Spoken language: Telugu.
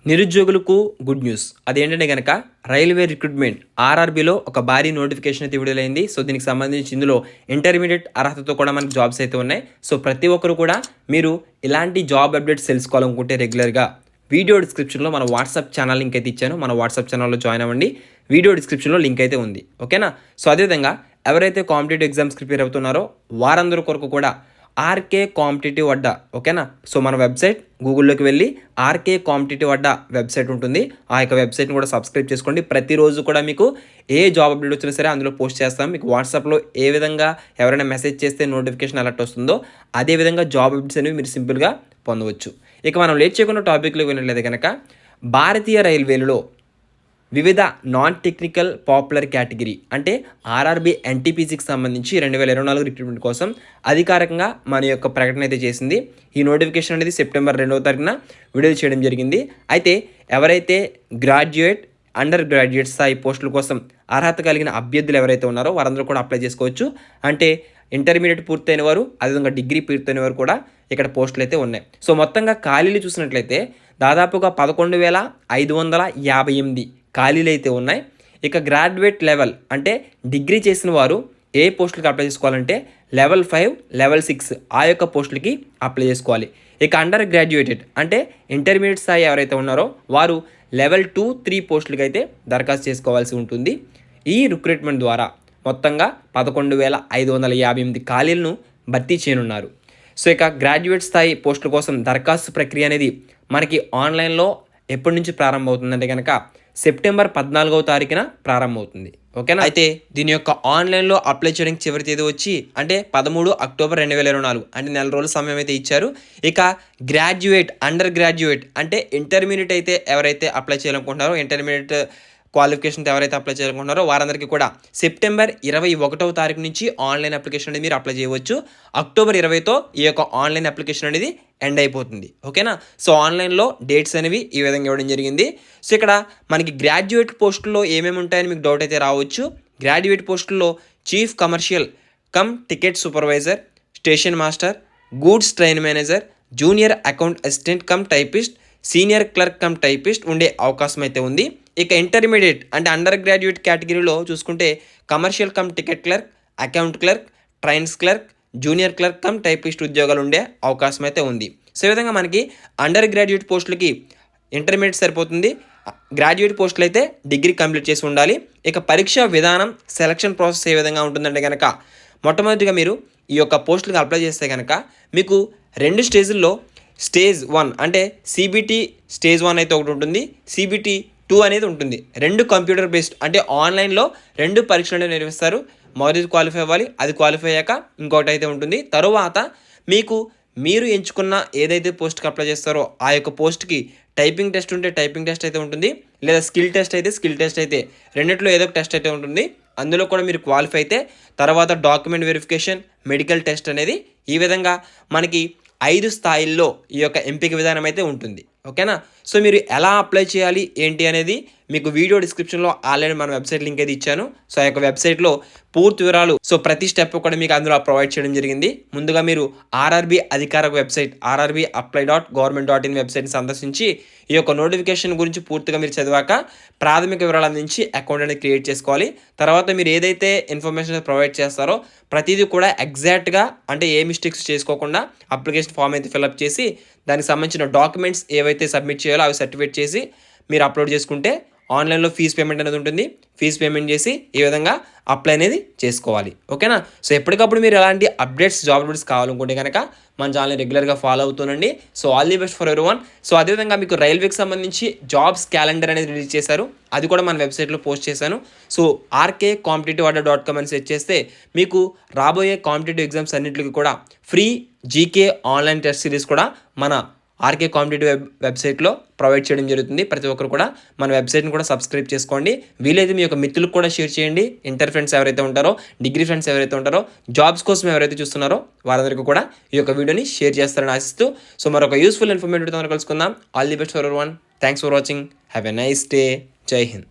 నిరుద్యోగులకు గుడ్ న్యూస్. అదేంటంటే గనక రైల్వే రిక్రూట్మెంట్ ఆర్ఆర్బీలో ఒక భారీ నోటిఫికేషన్ అయితే విడుదలైంది. సో దీనికి సంబంధించి ఇందులో ఇంటర్మీడియట్ అర్హతతో కూడా మనకి జాబ్స్ అయితే ఉన్నాయి. సో ప్రతి ఒక్కరు కూడా మీరు ఇలాంటి జాబ్ అప్డేట్స్ తెలుసుకోవాలనుకుంటే రెగ్యులర్గా వీడియో డిస్క్రిప్షన్లో మన వాట్సాప్ ఛానల్ లింక్ అయితే ఇచ్చాను. మన వాట్సాప్ ఛానల్లో జాయిన్ అవ్వండి. వీడియో డిస్క్రిప్షన్లో లింక్ అయితే ఉంది. ఓకేనా? సో అదేవిధంగా ఎవరైతే కాంపిటేటివ్ ఎగ్జామ్స్ ప్రిపేర్ అవుతున్నారో వారందరి కొరకు కూడా ఆర్కే కాంపిటేటివ్ అడ్డా, ఓకేనా? సో మన వెబ్సైట్ గూగుల్లోకి వెళ్ళి ఆర్కే కాంపిటేటివ్ అడ్డా వెబ్సైట్ ఉంటుంది. ఆ యొక్క వెబ్సైట్ని కూడా సబ్స్క్రైబ్ చేసుకోండి. ప్రతిరోజు కూడా మీకు ఏ జాబ్ అప్డేట్ వచ్చినా సరే అందులో పోస్ట్ చేస్తాం. మీకు వాట్సాప్లో ఏ విధంగా ఎవరైనా మెసేజ్ చేస్తే నోటిఫికేషన్ అలర్ట్ వస్తుందో అదేవిధంగా జాబ్ అప్డేట్స్ అనేవి మీరు సింపుల్గా పొందవచ్చు. ఇక మనం లేట్ చేయకుండా టాపిక్లోకి వెళ్ళట్లేదు కనుక భారతీయ రైల్వేలలో వివిధ నాన్ టెక్నికల్ పాపులర్ కేటగిరీ అంటే ఆర్ఆర్బీ ఎన్టీపీసీకి సంబంధించి 2024 రిక్రూట్మెంట్ కోసం అధికారికంగా మన యొక్క ప్రకటన అయితే చేసింది. ఈ నోటిఫికేషన్ అనేది సెప్టెంబర్ 2వ తారీఖున విడుదల చేయడం జరిగింది. అయితే ఎవరైతే గ్రాడ్యుయేట్, అండర్ గ్రాడ్యుయేట్ స్థాయి పోస్టుల కోసం అర్హత కలిగిన అభ్యర్థులు ఎవరైతే ఉన్నారో వారందరూ కూడా అప్లై చేసుకోవచ్చు. అంటే ఇంటర్మీడియట్ పూర్తయిన వారు, అదేవిధంగా డిగ్రీ పూర్తయిన వారు కూడా ఇక్కడ పోస్టులు అయితే ఉన్నాయి. సో మొత్తంగా ఖాళీలు చూసినట్లయితే దాదాపుగా 11,558 ఖాళీలు అయితే ఉన్నాయి. ఇక గ్రాడ్యుయేట్ లెవెల్ అంటే డిగ్రీ చేసిన వారు ఏ పోస్టులకి అప్లై చేసుకోవాలంటే లెవెల్ 5, లెవెల్ 6 ఆ యొక్క పోస్టులకి అప్లై చేసుకోవాలి. ఇక అండర్ గ్రాడ్యుయేటెడ్ అంటే ఇంటర్మీడియట్ స్థాయి ఎవరైతే ఉన్నారో వారు లెవెల్ 2, 3 పోస్టులకి అయితే దరఖాస్తు చేసుకోవాల్సి ఉంటుంది. ఈ రిక్రూట్మెంట్ ద్వారా మొత్తంగా 11,558 ఖాళీలను భర్తీ చేయనున్నారు. సో ఇక గ్రాడ్యుయేట్ స్థాయి పోస్టుల కోసం దరఖాస్తు ప్రక్రియ అనేది మనకి ఆన్లైన్లో ఎప్పటి నుంచి ప్రారంభమవుతుందంటే కనుక సెప్టెంబర్ 14వ తారీఖున ప్రారంభమవుతుంది. ఓకేనా? అయితే దీని యొక్క ఆన్లైన్లో అప్లై చేయడానికి చివరి తేదీ వచ్చి అంటే 13 అక్టోబర్ 2024 అంటే నెల రోజుల సమయం అయితే ఇచ్చారు. ఇక గ్రాడ్యుయేట్, అండర్ గ్రాడ్యుయేట్ అంటే ఇంటర్మీడియట్ అయితే ఎవరైతే అప్లై చేయాలనుకుంటున్నారో ఇంటర్మీడియట్ క్వాలిఫికేషన్తో ఎవరైతే అప్లై చేయాలనుకుంటున్నారో వారందరికీ కూడా సెప్టెంబర్ 21వ తారీఖు నుంచి ఆన్లైన్ అప్లికేషన్ అనేది మీరు అప్లై చేయవచ్చు. అక్టోబర్ 20తో ఈ యొక్క ఆన్లైన్ అప్లికేషన్ అనేది ఎండ్ అయిపోతుంది. ఓకేనా? సో ఆన్లైన్లో డేట్స్ అనేవి ఈ విధంగా ఇవ్వడం జరిగింది. సో ఇక్కడ మనకి గ్రాడ్యుయేట్ పోస్టుల్లో ఏమేమి ఉంటాయని మీకు డౌట్ అయితే రావచ్చు. గ్రాడ్యుయేట్ పోస్టుల్లో chief commercial cum ticket supervisor, station master, goods train manager, junior account assistant cum typist, senior clerk cum typist ఉండే అవకాశం అయితే ఉంది. ఇక ఇంటర్మీడియట్ అంటే అండర్ గ్రాడ్యుయేట్ కేటగిరీలో చూసుకుంటే commercial cum ticket clerk, account clerk, trains clerk, junior clerk cum typist ఉద్యోగాలు ఉండే అవకాశం అయితే ఉంది. సో ఈ విధంగా మనకి అండర్ గ్రాడ్యుయేట్ పోస్టులకి ఇంటర్మీడియట్ సరిపోతుంది. గ్రాడ్యుయేట్ పోస్టులు అయితే డిగ్రీ కంప్లీట్ చేసి ఉండాలి. ఇక పరీక్ష విధానం, సెలక్షన్ ప్రాసెస్ ఏ విధంగా ఉంటుందంటే కనుక మొట్టమొదటిగా మీరు ఈ యొక్క పోస్టులకు అప్లై చేస్తే కనుక మీకు 2 స్టేజ్ల్లో స్టేజ్ 1 అంటే సిబిటి స్టేజ్ 1 అయితే ఒకటి ఉంటుంది, సిబిటి 2 అనేది ఉంటుంది. 2 కంప్యూటర్ బేస్డ్ అంటే ఆన్లైన్లో 2 పరీక్షలు అనేవి నిర్వహిస్తారు. మొదటిది క్వాలిఫై అవ్వాలి, అది క్వాలిఫై అయ్యాక ఇంకొకటి అయితే ఉంటుంది. తరువాత మీరు ఎంచుకున్న ఏదైతే పోస్ట్కి అప్లై చేస్తారో ఆ యొక్క పోస్ట్కి టైపింగ్ టెస్ట్ ఉంటే టైపింగ్ టెస్ట్ అయితే ఉంటుంది, లేదా స్కిల్ టెస్ట్ అయితే రెండిట్లో ఏదో ఒక టెస్ట్ అయితే ఉంటుంది. అందులో కూడా మీరు క్వాలిఫై అయితే తర్వాత డాక్యుమెంట్ వెరిఫికేషన్, మెడికల్ టెస్ట్ అనేది ఈ విధంగా మనకి 5 స్థాయిల్లో ఈ యొక్క ఎంపిక విధానం అయితే ఉంటుంది. ఓకేనా? సో మీరు ఎలా అప్లై చేయాలి ఏంటి అనేది మీకు వీడియో డిస్క్రిప్షన్లో ఆల్రెడీ మన వెబ్సైట్ లింక్ అయితే ఇచ్చాను. సో ఆ యొక్క వెబ్సైట్లో పూర్తి వివరాలు, సో ప్రతి స్టెప్ కూడా మీకు అందులో ప్రొవైడ్ చేయడం జరిగింది. ముందుగా మీరు ఆర్ఆర్బీ అధికారిక వెబ్సైట్ rrbapply.government.in వెబ్సైట్ని సందర్శించి ఈ యొక్క నోటిఫికేషన్ గురించి పూర్తిగా మీరు చదివాక ప్రాథమిక వివరాలు అందించి అకౌంట్ అనేది క్రియేట్ చేసుకోవాలి. తర్వాత మీరు ఏదైతే ఇన్ఫర్మేషన్ ప్రొవైడ్ చేస్తారో ప్రతిదీ కూడా ఎగ్జాక్ట్గా అంటే ఏ మిస్టేక్స్ చేసుకోకుండా అప్లికేషన్ ఫామ్ అయితే ఫిల్అప్ చేసి దానికి సంబంధించిన డాక్యుమెంట్స్ ఏవైతే సబ్మిట్ చేయాలో అవి సర్టిఫికేట్ చేసి మీరు అప్లోడ్ చేసుకుంటే ఆన్లైన్లో ఫీజు పేమెంట్ అనేది ఉంటుంది. ఫీజు పేమెంట్ చేసి ఈ విధంగా అప్లై అనేది చేసుకోవాలి. ఓకేనా? సో ఎప్పటికప్పుడు మీరు ఎలాంటి అప్డేట్స్, జాబ్ అప్డేట్స్ కావాలనుకుంటే కనుక మన ఛానల్ని రెగ్యులర్గా ఫాలో అవుతుండండి. So all the best for everyone. So అదేవిధంగా మీకు రైల్వేకి సంబంధించి జాబ్స్ క్యాలెండర్ అనేది రిలీజ్ చేశారు. అది కూడా మన వెబ్సైట్లో పోస్ట్ చేశాను. సో rkcompetitiveadda.com అని సెర్చ్ చేస్తే మీకు రాబోయే కాంపిటేటివ్ ఎగ్జామ్స్ అన్నింటికి కూడా free GK online test series కూడా మన ఆర్కే కాంపిటేటివ్ వెబ్సైట్లో ప్రొవైడ్ చేయడం జరుగుతుంది. ప్రతి ఒక్కరు కూడా మన వెబ్సైట్ని కూడా సబ్స్క్రైబ్ చేసుకోండి. వీలైతే మీ యొక్క మిత్రులకు కూడా షేర్ చేయండి. ఇంటర్ ఫ్రెండ్స్ ఎవరైతే ఉంటారో, డిగ్రీ ఫ్రెండ్స్ ఎవరైతే ఉంటారో, జాబ్స్ కోసం ఎవరైతే చూస్తున్నారో వారందరికీ కూడా ఈ యొక్క వీడియోని షేర్ చేస్తారని ఆశిస్తూ సో మరొక యూస్ఫుల్ ఇన్ఫర్మేటివ్ కలుసుకుందాం. All the best for everyone. Thanks for watching. Have a nice day. జై హింద్.